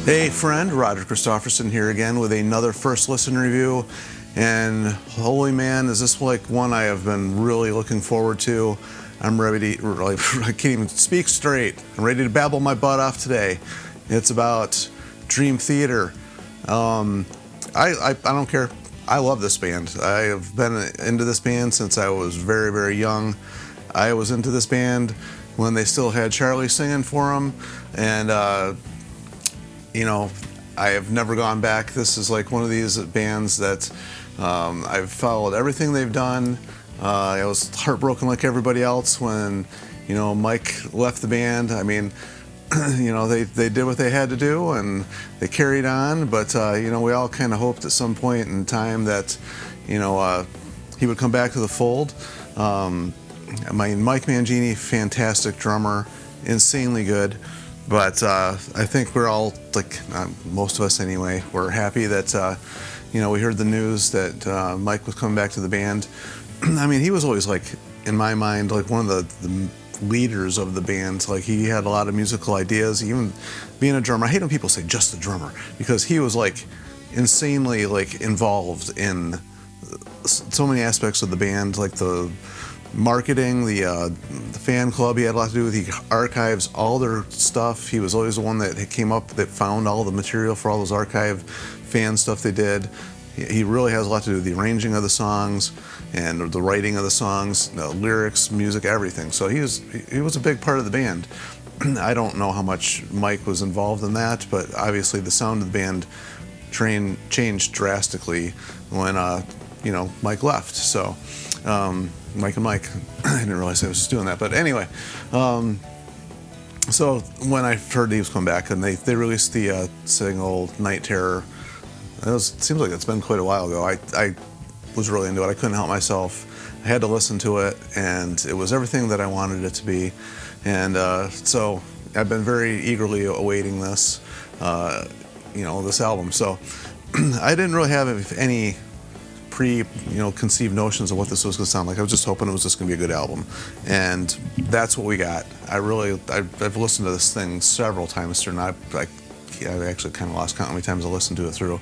Hey friend, Roger Christofferson here again with another first listen review. And holy man, is this like one I have been really looking forward to. I'm ready to, like, I can't even speak straight. I'm ready to babble my butt off today. It's about Dream Theater. I don't care. I love this band. I have been into this band since I was very, very young. I was into this band when they still had Charlie singing for them, and you know, I have never gone back. This is like one of these bands that I've followed everything they've done. I was heartbroken like everybody else when, Mike left the band. I mean, they did what they had to do and they carried on, but, we all kind of hoped at some point in time that, he would come back to the fold. Mike Mangini, fantastic drummer, insanely good. But I think we're all, like, most of us anyway, we're happy that, we heard the news that Mike was coming back to the band. I mean, he was always, like, in my mind, like one of the leaders of the band. Like, he had a lot of musical ideas, even being a drummer. I hate when people say just the drummer, because he was, like, insanely, like, involved in so many aspects of the band, like the marketing, the fan club. He had a lot to do with. He archives all their stuff. He was always the one that came up, that found all the material for all those archive fan stuff they did. He really has a lot to do with the arranging of the songs and the writing of the songs, lyrics, music, everything. So he was a big part of the band. I don't know how much Mike was involved in that, but obviously the sound of the band changed drastically when Mike left. So Mike and Mike, I didn't realize I was just doing that, but anyway. So when I heard he was coming back, and they released the single Night Terror, it seems like it's been quite a while ago. I was really into it. I couldn't help myself. I had to listen to it, and it was everything that I wanted it to be. And so I've been very eagerly awaiting this, this album. So I didn't really have any conceived notions of what this was going to sound like. I was just hoping it was just going to be a good album, and that's what we got. I've listened to this thing several times through, and I've actually kind of lost count how many times I listened to it through.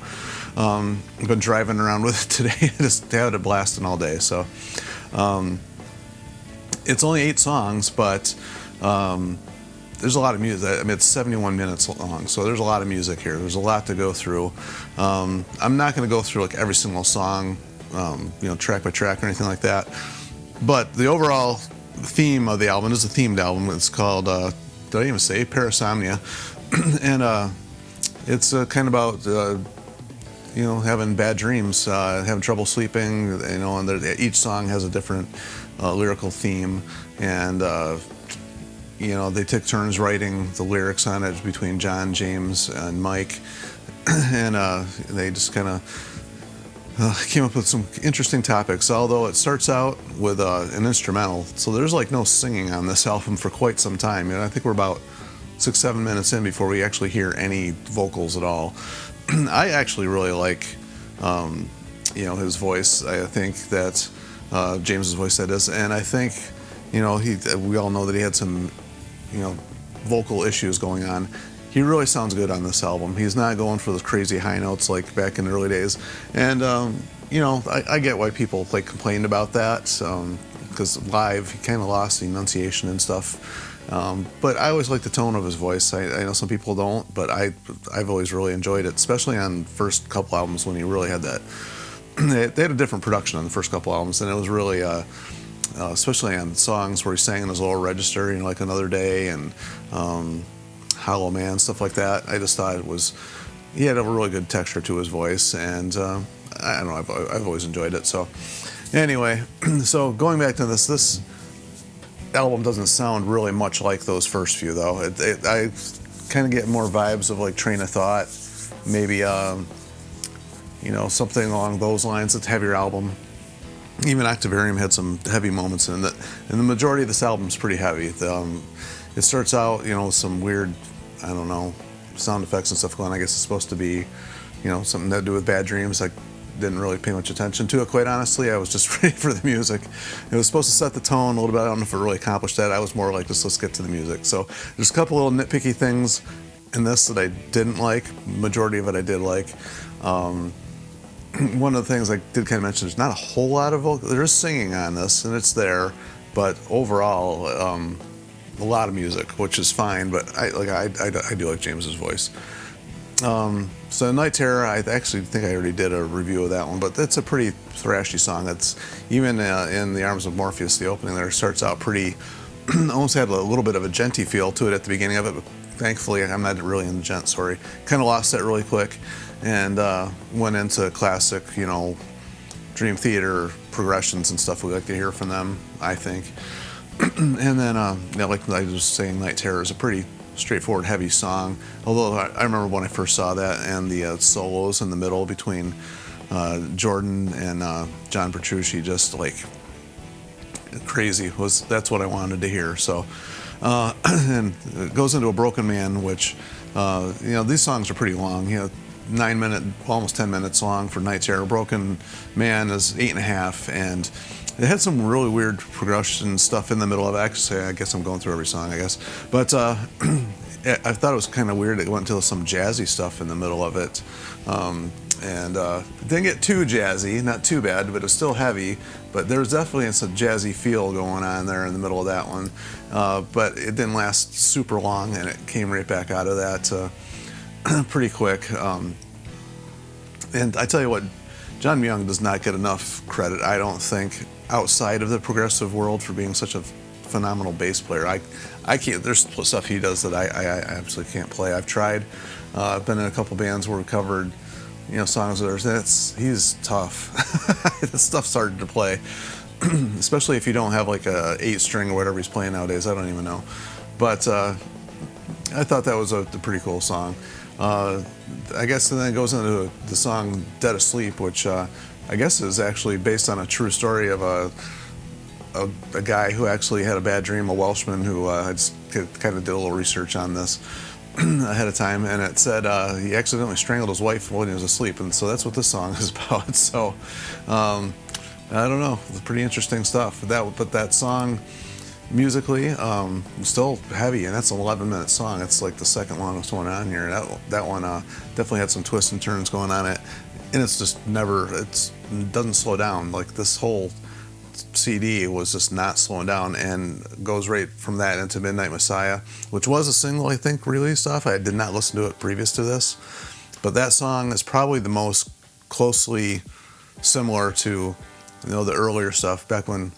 I've been driving around with it today, just had it blasting all day. So it's only 8 songs, but there's a lot of music. I mean, it's 71 minutes long, so there's a lot of music here. There's a lot to go through. I'm not going to go through like every single song, track by track or anything like that. But the overall theme of the album is a themed album. It's called, did I even say, Parasomnia? And it's kind of about, having bad dreams, having trouble sleeping, and each song has a different lyrical theme, and they take turns writing the lyrics on it between John, James, and Mike, and they just kind of came up with some interesting topics. Although it starts out with an instrumental, so there's like no singing on this album for quite some time. I think we're about 6-7 minutes in before we actually hear any vocals at all. I actually really like, his voice. I think that James's voice, that is, and I think, we all know that he had some vocal issues going on. He really sounds good on this album. He's not going for those crazy high notes like back in the early days. And, I get why people complained about that, because live he kind of lost the enunciation and stuff. But I always like the tone of his voice. I know some people don't, but I've always really enjoyed it, especially on first couple albums when he really had that. They had a different production on the first couple albums, and it was really, especially on songs where he sang in his lower register, like Another Day and Hollow Man, stuff like that. I just thought he had a really good texture to his voice, and I don't know, I've always enjoyed it. So anyway, so going back to this album doesn't sound really much like those first few, though. I kind of get more vibes of like Train of Thought, maybe something along those lines. It's a heavier album. Even Octavarium had some heavy moments in it, and the majority of this album is pretty heavy. It starts out, with some weird, I don't know, sound effects and stuff going on. I guess it's supposed to be, something to do with bad dreams. I didn't really pay much attention to it, quite honestly. I was just ready for the music. It was supposed to set the tone a little bit. I don't know if it really accomplished that. I was more like, let's get to the music. So there's a couple little nitpicky things in this that I didn't like. Majority of it I did like. One of the things I did kind of mention, there's not a whole lot of vocal. There is singing on this, and it's there, but overall, a lot of music, which is fine. But I do like James's voice. So Night Terror, I actually think I already did a review of that one, but it's a pretty thrashy song. That's even in The Arms of Morpheus, the opening there starts out pretty, almost had a little bit of a djenty feel to it at the beginning of it, but thankfully I'm not really in the djent, sorry. Kind of lost that really quick and went into classic, Dream Theater progressions and stuff we like to hear from them, I think. And then, like I was saying, Night Terror is a pretty straightforward, heavy song. Although I remember when I first saw that and the solos in the middle between Jordan and John Petrucci, just like crazy. That's what I wanted to hear. So, and it goes into A Broken Man, which these songs are pretty long. 9 minute, almost 10 minutes long for Night Terror. Broken Man is 8.5, and it had some really weird progression stuff in the middle of it. Actually, I guess I'm going through every song, I guess. But I thought it was kind of weird. It went into some jazzy stuff in the middle of it. And it didn't get too jazzy, not too bad, but it was still heavy. But there was definitely some jazzy feel going on there in the middle of that one. But it didn't last super long, and it came right back out of that pretty quick. And I tell you what, John Myung does not get enough credit, I don't think, outside of the progressive world for being such a phenomenal bass player. I can't. There's stuff he does that I absolutely can't play. I've tried. I've been in a couple bands where we covered, songs of theirs. He's tough. This stuff's hard to play, especially if you don't have like a 8-string or whatever he's playing nowadays. I don't even know. But I thought that was a pretty cool song. I guess, and then it goes into the song "Dead Asleep," which I guess is actually based on a true story of a guy who actually had a bad dream, a Welshman who kind of did a little research on this ahead of time, and it said he accidentally strangled his wife when he was asleep, and so that's what this song is about. So I don't know, it's pretty interesting stuff. But that song, musically, still heavy, and that's an 11-minute song. It's like the second longest one on here. That one definitely had some twists and turns going on it, and it's just it doesn't slow down. Like this whole CD was just not slowing down, and goes right from that into Midnight Messiah, which was a single I think released off. I did not listen to it previous to this, but that song is probably the most closely similar to the earlier stuff back when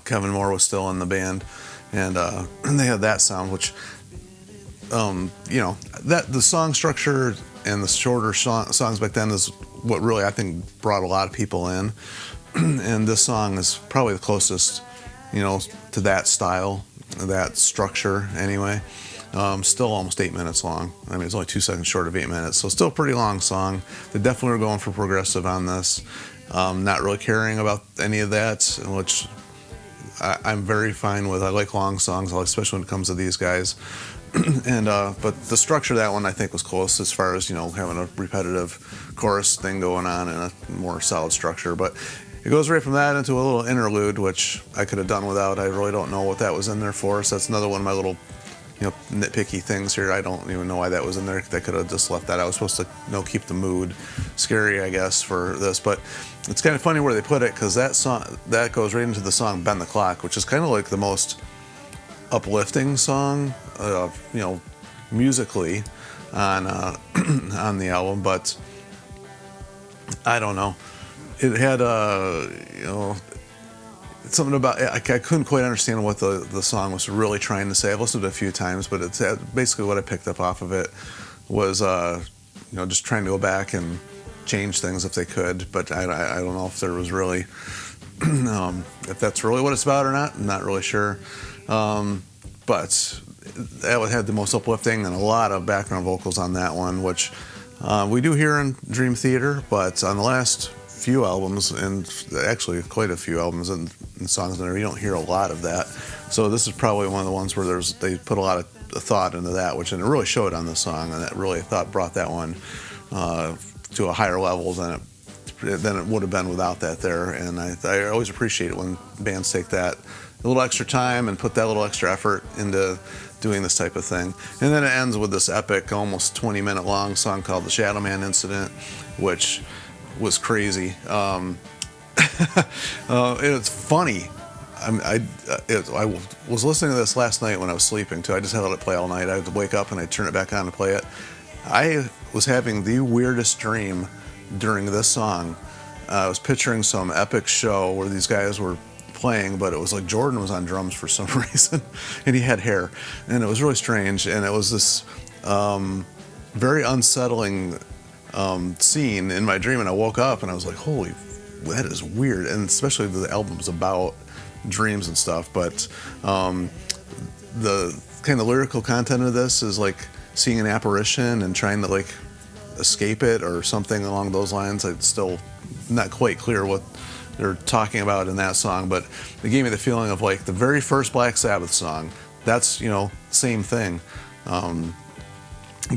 Kevin Moore was still in the band, and they had that sound, which that the song structure and the shorter songs back then is what really I think brought a lot of people in. And this song is probably the closest to that style, that structure anyway. Still almost 8 minutes long. I mean, it's only 2 seconds short of 8 minutes, so still a pretty long song. They definitely were going for progressive on this. Not really caring about any of that, which I'm very fine with. I like long songs, especially when it comes to these guys. And but the structure of that one I think was close as far as having a repetitive chorus thing going on and a more solid structure. But it goes right from that into a little interlude, which I could have done without. I really don't know what that was in there for. So that's another one of my little nitpicky things here. I don't even know why that was in there. They could have just left that. I was supposed to keep the mood scary, I guess, for this. But it's kind of funny where they put it, because that song that goes right into the song "Bend the Clock," which is kind of like the most uplifting song, musically on on the album. But I don't know. It had something about I couldn't quite understand what the song was really trying to say. I've listened to it a few times, but it's basically what I picked up off of it was just trying to go back and change things if they could. But I don't know if there was really if that's really what it's about or not. I'm not really sure. But that had the most uplifting and a lot of background vocals on that one, which we do hear in Dream Theater, but on the last few albums, and actually quite a few albums and songs in there, you don't hear a lot of that. So this is probably one of the ones where they put a lot of thought into that, and it really showed on the song, and that really brought that one to a higher level than it would have been without that there. And I always appreciate it when bands take that a little extra time and put that little extra effort into doing this type of thing. And then it ends with this epic, almost 20-minute long song called The Shadow Man Incident, which was crazy. It's funny. I was listening to this last night when I was sleeping too. I just had to let it play all night. I would wake up and I'd turn it back on to play it. I was having the weirdest dream during this song. I was picturing some epic show where these guys were playing, but it was like Jordan was on drums for some reason, and he had hair, and it was really strange, and it was this very unsettling scene in my dream, and I woke up and I was like, holy, that is weird. And especially the album's about dreams and stuff, but the kind of lyrical content of this is like seeing an apparition and trying to like escape it or something along those lines. It's still not quite clear what they're talking about in that song, but it gave me the feeling of like the very first Black Sabbath song. That's, you know, same thing.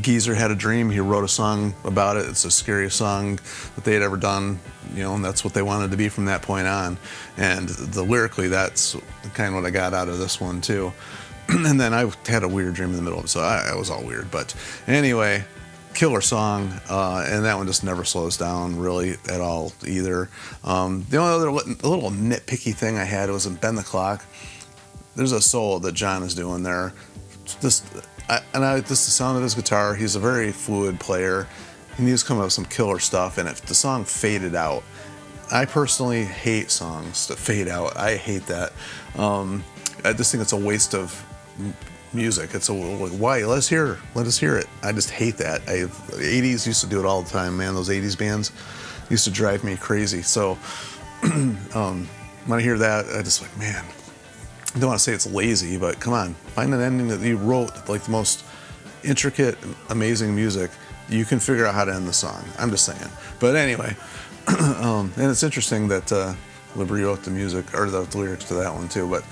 Geezer had a dream. He wrote a song about it. It's the scariest song that they had ever done, you know, and that's what they wanted to be from that point on. And lyrically, that's kind of what I got out of this one too. And then I had a weird dream in the middle of it, so I was all weird. But anyway, killer song, and that one just never slows down really at all either. The only other little nitpicky thing I had was in Bend the Clock. There's a solo that John is doing there. Just the sound of his guitar. He's a very fluid player. He needs to come up with some killer stuff. And if the song faded out, I personally hate songs that fade out. I hate that. I just think it's a waste of music. It's why? Let us hear it. I just hate that. The 80s used to do it all the time, man. Those 80s bands used to drive me crazy. So when I hear that, I just like, man, I don't want to say it's lazy, but come on, find an ending that you wrote, like the most intricate, amazing music. You can figure out how to end the song. I'm just saying. But anyway, and it's interesting that Libri wrote the music, or the lyrics to that one too. But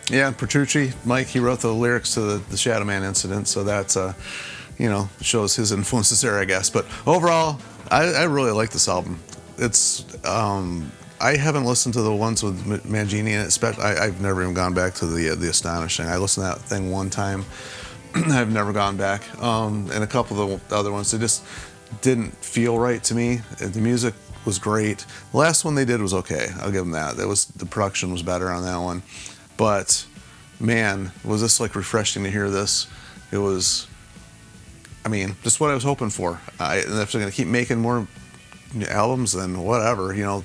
yeah, Petrucci, Mike, he wrote the lyrics to the Shadow Man Incident, so that's you know, shows his influences there, I guess. But overall, I really like this album. It's I haven't listened to the ones with Mangini in it. Especially, I've never even gone back to the Astonishing. I listened to that thing one time. I've never gone back. And a couple of the other ones, they just didn't feel right to me. The music was great. The last one they did was okay. I'll give them that. The production was better on that one. But man, was this like refreshing to hear this. It was, I mean, just what I was hoping for. And if they're going to keep making more albums, then whatever, you know.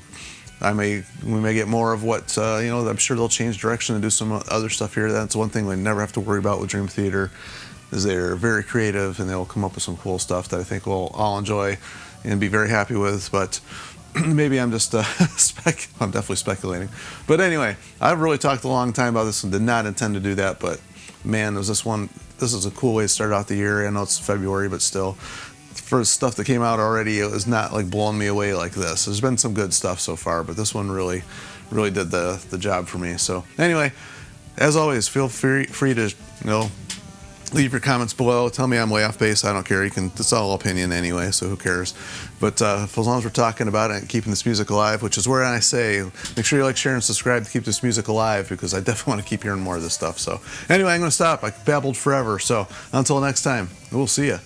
We may get more of what, you know, I'm sure they'll change direction and do some other stuff here. That's one thing we never have to worry about with Dream Theater, is they're very creative and they'll come up with some cool stuff that I think we'll all enjoy and be very happy with. But maybe I'm just, I'm definitely speculating. But anyway, I've really talked a long time about this and did not intend to do that. But man, this is a cool way to start out the year. I know it's February, but still. For stuff that came out already, it was not like blowing me away like this. There's been some good stuff so far, but this one really did the job for me. So anyway, as always, feel free to, you know, leave your comments below. Tell me I'm way off base. I don't care. It's all opinion anyway, so who cares? But as long as we're talking about it and keeping this music alive, which is where I say, make sure you like, share, and subscribe to keep this music alive, because I definitely want to keep hearing more of this stuff. So anyway, I'm going to stop. I babbled forever. So until next time, we'll see ya.